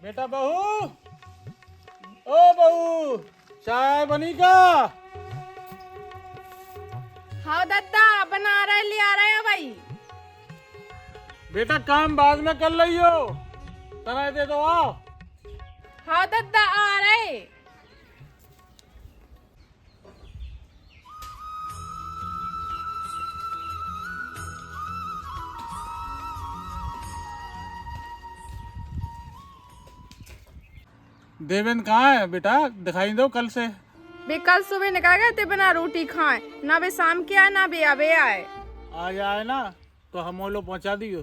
बेटा बहू, ओ बहू, चाय बनी का? हाँ दादा बना रहे ले आ रहे हैं भाई। बेटा काम बाद में कर लियो, तना दे दो आओ। हाँ दादा आ रहे। देवेंद्र कहाँ है बेटा? दिखाई दो कल से। बे कल सुबह निकल गए थे बिना रोटी खाए, ना बे शाम के आए ना बे अबे आए। आ जाए ना तो हम वो लोग पहुँचा दियो।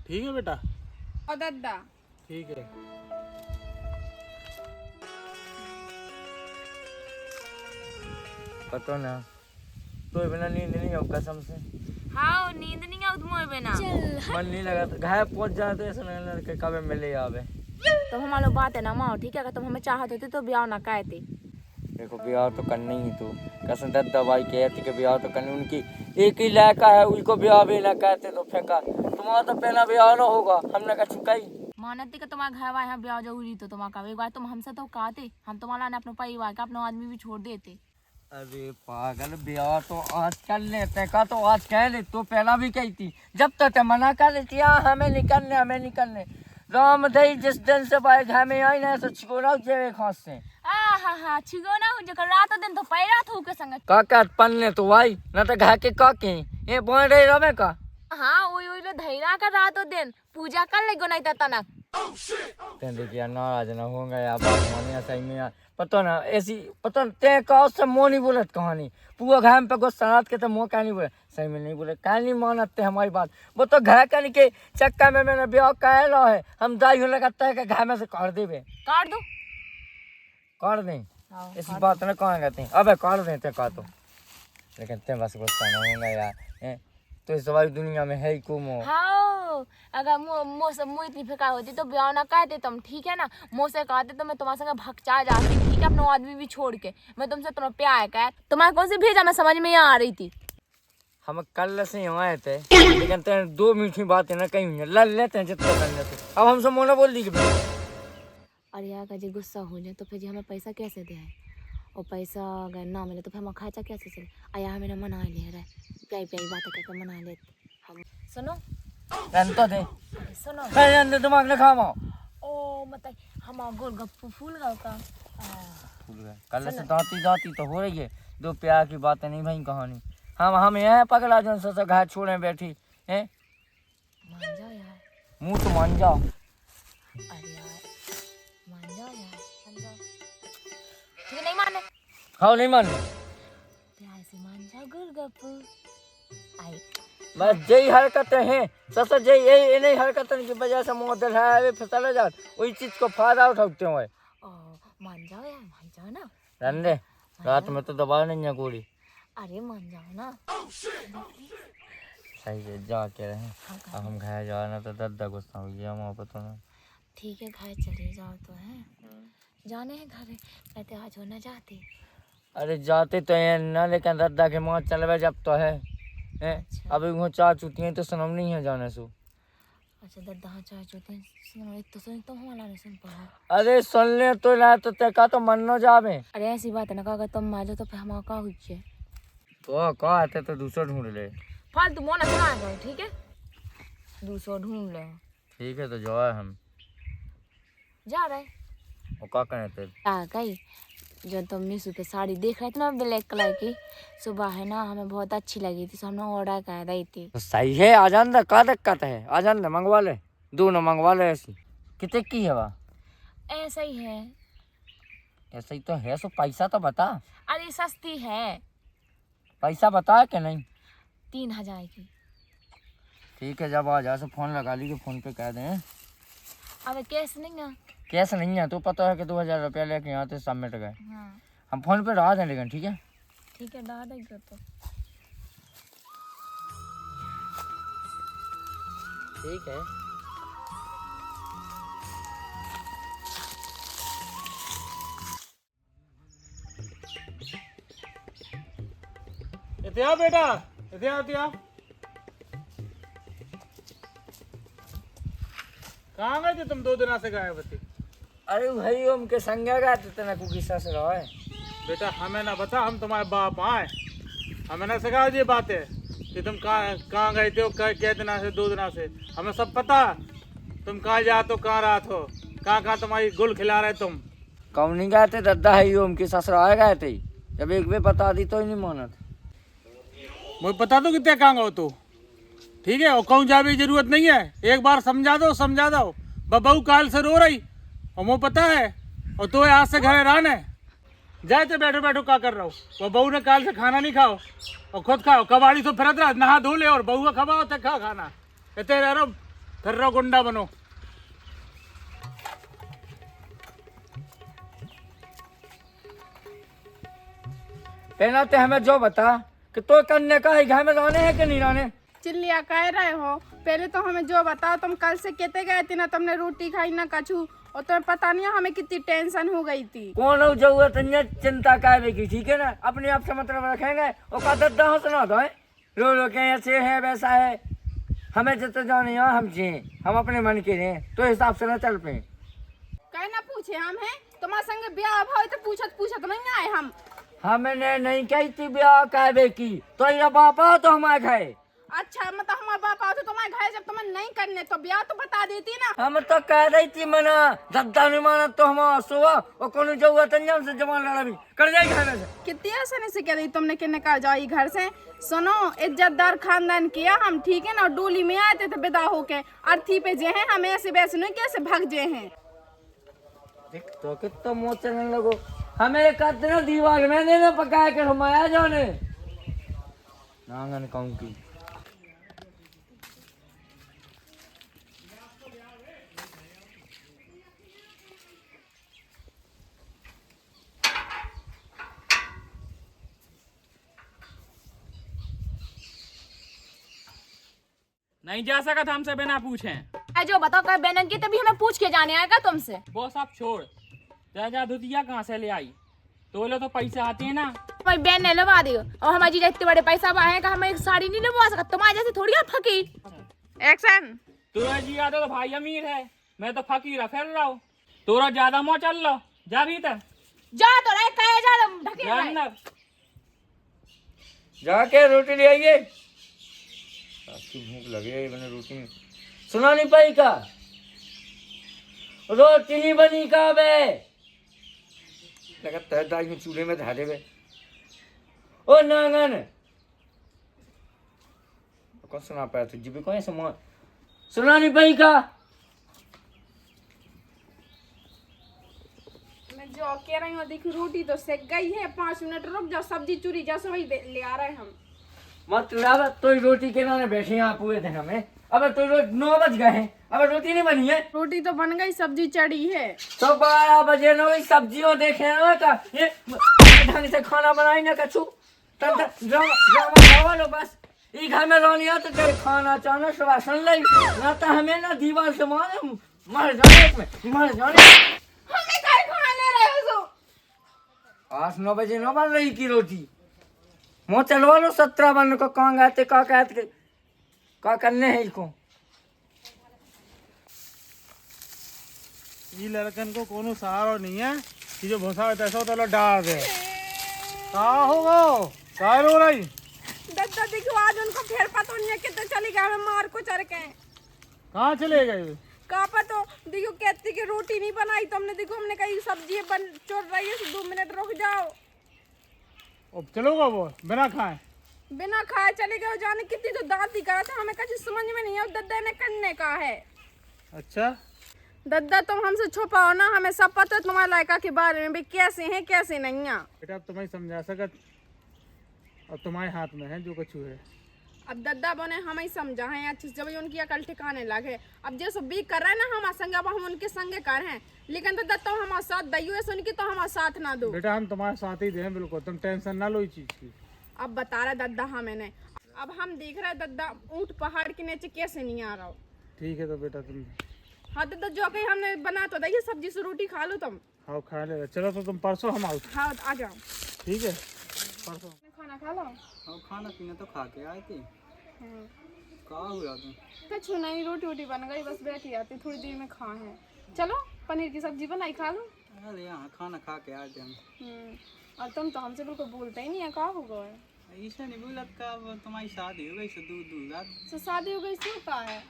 ठीक है बेटा? हाँ दादा। ठीक है। पता ना तो बिना नींद नहीं अब कसम से। हाँ नींद नहीं आउत मोए बिना। मन नहीं लगा तो घर पहुंच जाए तो ऐसा लगने लगे कब मिले आवे। तो हमारा बात है ना माओ, ठीक है? अगर तुम हमें चाहते थे तो ब्याह ना कहते। देखो ब्याह तो करना ही तू कसम दवाई कहती कि ब्याह तो करनी उनकी एक ही लड़का है उसको ब्याह भी ना कहते तो फेंका। तुम्हारा तो पहला ब्याह ना होगा हमने कहा चुकाई मानती का तुम्हारे घर वाले ब्याह जरूरी तो तुम्हारा एक बार तुम हमसे तो कहते, हम तुम्हारा ने अपने परिवार का अपना आदमी भी छोड़ देते। अरे पागल ब्याह तो आज कर लेते का तो आज कह ले तो पहला भी कही थी जब तक मना कर लेती हमें निकलने राम दई जिस दिन से भाई घर में आई ना तो छिकोरा जेवे खास से हाँ छिगोना हो जकर रात दिन तो पैरा थू के संग काका पन्ने तो भाई ना तो घर के काके ये बोल रही रवे का। हाँ ओई लो धैरा का रात दिन पूजा कर ले गोनाई तनक। तें देखिए नाराज ना होंगे यार बात माने सही में यार पता ना ऐसी पता ते का से मुंह नहीं बोलत कहानी पूरा घर में पे गुस्सा रात के तो मुंह क्या नहीं बोले सही में नहीं बोले क्या नहीं मानते हमारी बात वो तो घर करने के चक्कर में मैंने ब्याह कह रहा है हम दाई हो लगता है कि घर में से काट देवे काट दो काट दें ऐसी बात ना कहाँ कहते हैं अबे काट देते का तो लेकिन ते बस गुस्सा ना होगा यार तो इस वाली दुनिया में है ही को मोह। हाँ अगर मुँह से मुँह इतनी फेंका होती तो ब्याह ना कहते तुम, ठीक है ना? मुँह से कहते तो मैं तुम्हारे संग भगचा जाती, ठीक है? अपना आदमी भी छोड़ के मैं तुमसे तुम्हें प्यार कह तुम्हारे कौन सी भेजा मैं समझ में आ रही थी। हम कल से यहाँ आए थे लेकिन तेरे दो मीठी बातें ना कहीं हुई लड़ लेते हैं जितना कर लेते अब हमसे मोना बोल दी कि अरे यार का जी गुस्सा हो जाए तो फिर जी हमें पैसा कैसे दे? और पैसा अगर ना मिले तो फिर हम खर्चा कैसे चले? आया हमें मना ले रहा है, प्यारी प्यारी बातें करके मना लेते हम। सुनो तो दे सुनो अरे दिमाग ना खाओ ओ मतलब हम गोलगप्पू फूल गाँव का कल से दाती तो हो रही है दो प्यार की बातें नहीं भाई कहानी हम यहाँ पगला जो सोचा घर छोड़े बैठी हैं मान जाओ यार। मुँह तो मान जाओ। अरे यार मान जाओ यार, मान जाओ। ठीक है नहीं माने हाँ नहीं मान प्यार से मान जाओ गोलगप्पू आई। बस यही हरकतें हैं सबसे यही नहीं हरकतें की वजह से मुँह दिल है फिसला जात वही चीज को फायदा उठाते हुए मान जाओ यार, मान जाओ ना। रंदे रात में तो दबा नहीं है गोली। अरे मान जाओ ना। सही है जा के रहे अब हम घर जा ना तो दर्द गुस्सा हो गया वहाँ पर तो ना। ठीक है घर चले जाओ तो है जाने हैं घर कहते आज होना चाहते। अरे जाते तो हैं ना लेकिन दद्दा के माँ चलवे जब तो है अच्छा। अभी वो चार चुती हैं तो सनम नहीं है जाने सो। अच्छा दद्दा हाँ चाहे चोते सुनो एक तो सुन तुम हमारा नहीं सुन पा। अरे सुन ले तो ना तो ते का तो मन न जावे। अरे ऐसी बात है ना अगर तुम मान जाओ तो फिर हमारा का हुई है तो का आते तो दूसरा ढूंढ ले फालतू मोना चला गए, ठीक है? दूसरा ढूंढ ले। ठीक है तो जाए हम जा रहे और का करें थे आ गई जो तुम मीशो पे साड़ी देख रहे थे ना ब्लैक कलर की सुबह है ना हमें बहुत अच्छी लगी थी तो हमने ऑर्डर कर दी थी। तो सही है आ जान का दिक्कत है आ जान मंगवा ले दोनों मंगवा ले ऐसी कितने की है वह ऐसा ही है। ऐसा ही तो है सो पैसा तो बता। अरे सस्ती है पैसा बता कि नहीं 3000 की। ठीक है जब आ जा सो फोन लगा ली फोन पे कह दें। अबे कैश नहीं है। कैश नहीं है तो पता है कि 2000 रुपया लेके यहाँ से सबमिट गए हाँ हम फोन पे डाल दें लेकिन ठीक है। ठीक है डाल देगा तो ठीक है इतिया बेटा इतिया कहाँ गए थे तुम 2 दिन से गायब थे? अरे भाई ओम के संगे गए थे तना कुकी ससुर है। बेटा हमें ना बता, हम तुम्हारे बाप आए, हमें ना सिखाओ ये बातें कि तुम कहाँ गए थे हो, क्या दिना से 2 दिना से, हमें सब पता। तुम कहाँ जाते हो, कहाँ रात हो, कहाँ तुम्हारी गुल खिला रहे तुम। कौन नहीं गए थे दादा है ओम के ससुर आए गए थे, जब एक बार बता दी तो ही नहीं मानत। मुझे बता दो कितने कहाँ गए तो, ठीक है, और कहूँ जाने की जरूरत नहीं है, एक बार समझा दो। बबू काल से रो रही और मुझे पता है, और तो आज से घर रहने जाए तो बैठो बैठो क्या कर रहा हूँ। वो बहू ने काल से खाना नहीं खाओ और खुद खाओ, कबाड़ी तो फिरत रहा, नहा धो ले और बहू का खबाओ तो खा खाना, कहते रह रहो फिर रहो गुंडा बनो। कहना ते हमें जो बता कि तो करने का है, घर में रहने है कि नहीं रहने। चिल्लिया कह रहे हो, पहले तो हमें जो बताओ, तुम कल से कहते गए थे ना, तुमने रोटी खाई ना कछू, और तुम्हें पता नहीं है हमें कितनी टेंशन हो गई थी। कौन जरूरत नहीं चिंता करने की, ठीक है ना, अपने आप से मतलब रखेंगे। और का दद्दा हो सुना दो रो रो के ऐसे है वैसा है, हमें जितना जाने हम चाहिए, हम अपने मन के रहे तो हिसाब से ना चल पे। कह ना पूछे हम हैं तुम्हारे संग ब्याह भाव तो पूछत नहीं आए हम। हमने नहीं कही थी ब्याह कहबे की, तो ये बापा तो हमारे घर। अच्छा मतलब हमारे बाप आओ तो तुम्हारे घर, जब तुम्हें नहीं करने तो ब्याह तो बता देती ना। हम तो कह रही थी मना, दद्दा नहीं माना तो हम सुबह और कौन जरूरत नहीं हमसे जवान लड़ा भी कर जाए घर से। कितनी आसानी से कह रही तुमने कि निकाल जाओ घर से। सुनो, इज्जतदार खानदान किया हम, ठीक है ना, डोली में आते थे विदा होके, अर्थी पे जे हैं हम ऐसे वैसे नहीं कैसे भाग जे हैं। तो कितना मोह चलने लगो, हमें एक ना दीवार में देना पकाया कर हम आया जाने नांगन कहूँ की। नहीं जा सका था हमसे बिना पूछे। जो बताओ कब बहन की, तभी हमें पूछ के जाने आएगा तुमसे। वो सब छोड़, जा धुतिया कहाँ से ले आई, तो लो तो पैसा आते हैं ना। भाई बहन ने लगा दियो, और हमारी जीजा इतने बड़े पैसा आएगा, हमें एक साड़ी नहीं लगवा सकता, तुम्हारे जैसे थोड़ी आप फकीर। एक्शन। तोरा जी आता तो भाई अमीर है, मैं तो फकीर फिर रहा हूँ, तोरा ज्यादा मोह चल लो, जा भीतर जा तो रहे कहे जा ढके जा रहे। अंदर। जाके रोटी ले आइए, भूख लगी है मैंने रोटी में सुना नहीं पाई का, रोटी नहीं बनी का बे, लगा तह दाई में चूल्हे में धारे बे। ओ नांगन कौन सुना पाया तुझे भी, कौन से सुना नहीं पाई का। मैं जो कह रही हूँ, देखी रोटी तो सेक गई है, 5 मिनट रुक जाओ, सब्जी चूरी जैसे वही ले आ रहे हैं हम। मत अब तो रोटी के नाने बैठे यहाँ पूरे दिन हमें, अब तो 9 बज गए हैं, अब रोटी नहीं बनी है। रोटी तो बन गई, सब्जी चढ़ी है। तो 12 बजे ना वही सब्जियों देखे ना का ये ढंग से खाना बनाई ना कछु तब ड्रामा लो बस। ई घर में रोनिया तो तेरे खाना चाहना सुबह सुन ली ना, तो हमें ना दीवार से मारे मर जाने में मर जाने। हमें काय खा ले रहे हो सो? 8-9 बजे ना बन रही की रोटी, मुँह चलवा लो 17 बन को कहाँ गए थे, क्या कहते क्या करने है इसको। ये लड़कन को कोनो सहारा नहीं है कि जो भूसा तैसा तो डाल दे। कहाँ होगा क्या रो रही। दद्दा देखो आज उनको फिर पता नहीं है कितने चली गए, हमें मार को चढ़ के। कहाँ चले गए। कहाँ पर तो देखो कहती कि रोटी नहीं बनाई तुमने, देखो हमने कही सब्जी बन चोर रही है, 2 मिनट रुक जाओ। अब चलोगा वो बिना खाए। बिना खाए चले गए, जाने कितनी तो दांत दिखा था, हमें कुछ समझ में नहीं है दद्दा ने करने का है। अच्छा दद्दा तुम हमसे छुपाओ ना, हमें सब पता है तुम्हारे लड़का के बारे में भी, कैसे हैं कैसे नहीं है। बेटा अब तुम्हें समझा सकत, अब तुम्हारे हाथ में है जो कुछ है। अब दद्दा बने हम ही समझा है अच्छे से, जब उनकी अकल ठिकाने लगे। अब जैसे भी कर रहे हैं ना हमारे संग, अब हम उनके संगे कर हैं, लेकिन दद्दा तुम हमारे साथ दैयो है, सुन की तो हमारा साथ ना दो। बेटा हम तुम्हारे साथ ही दें बिल्कुल, तुम टेंशन ना लो इस चीज की। अब बता रहा दद्दा हमें, अब हम देख रहे दद्दा ऊंट पहाड़ के नीचे कैसे नहीं आ रहा हो। ठीक है तो बेटा तुम हाँ दद्दा जो कहीं हमने बना तो दी सब्जी से रोटी खा लो तुम। हाँ खा ले, चलो तो तुम परसों हम आओ। हाँ आ जाओ, ठीक है परसों। खाना खा लो। हाँ खाना पीना तो खा के आए थे, कुछ नहीं, रोटी वोटी बन गई, बस बैठी आती थोड़ी देर में खा है। चलो पनीर की सब्जी बनाई खा लो। अरे यहाँ खाना खा के आते हम। और तुम तो हमसे बिल्कुल बोलते ही नहीं है, कहा होगा ऐसा नहीं बोला का तुम्हारी शादी हो गई से दूर दूर रात तो शादी हो गई क्यों कहा है?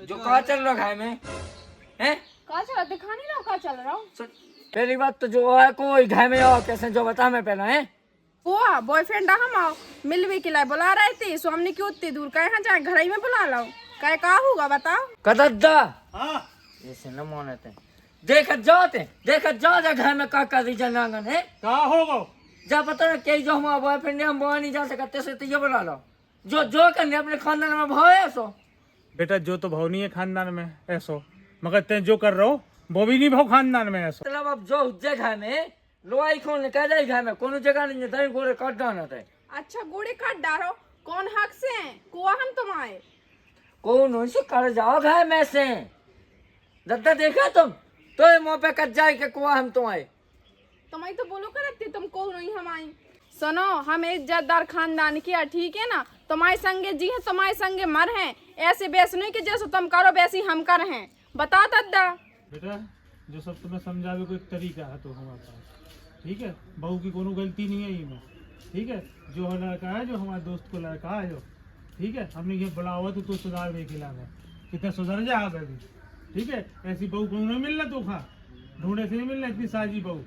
जो कहा चल रहा है में हैं कहा चला दिखा नहीं रहा, कहा चल रहा हूँ। पहली बात तो जो है कोई घर में आओ कैसे जो बता मैं पहला है वो बॉयफ्रेंड हम आओ मिल भी के लिए बुला रहे थे, सो हमने क्यों इतनी दूर कहे जाए, घर ही में बुला लाओ, कहे कहा होगा बताओ। कदद्दा हाँ ऐसे न मानते देखत जाओ जा घर में का दीजिए नांगन है कहा होगा जा पता ना कई जो हमारा बॉयफ्रेंड है हम वहाँ नहीं जा सकते से तो ये बना लो जो करने अपने खानदान में भाव है सो बेटा, जो तो भाव नहीं है खानदान में ऐसो, मगर ते जो कर रहे हो वो भी नहीं भाव खानदान में ऐसो। मतलब अब जो जगह में लोहाई खोल कह जाए घर में कोनो जगह नहीं है गोरे काट डालना था। अच्छा गोड़े काट डालो, कौन हक से हैं कुआ हम तुम्हारे? कौन से कर जाओ घर में से दद्दा देखा तुम तो मुँह पे कट जाए के कुआ हम तुम्हारे तुम्हारी तो बोलो करती तुम कौन नहीं हमारी। सुनो हम इज्जतदार खानदान किया ठीक है ना, तुम्हारे संगे जी है तुम्हारे संगे मर हैं, ऐसे वैसे नहीं कि जैसे तुम करो वैसे हम कर हैं, बता दद्दा। बेटा जो सब तुम्हें समझावे को एक तरीका है तो हमारे पास, ठीक है। बहू की कोनो गलती नहीं है इनमें, ठीक है। जो लड़का है जो हमारे दोस्त को लड़का है जो, ठीक है, हमने ये बुलावा तो सुधार दे खिलाने कितने सुधर जा अभी, ठीक है। ऐसी बहू को नहीं मिलना तो खा ढूंढे से नहीं मिलना इतनी साजी बहू।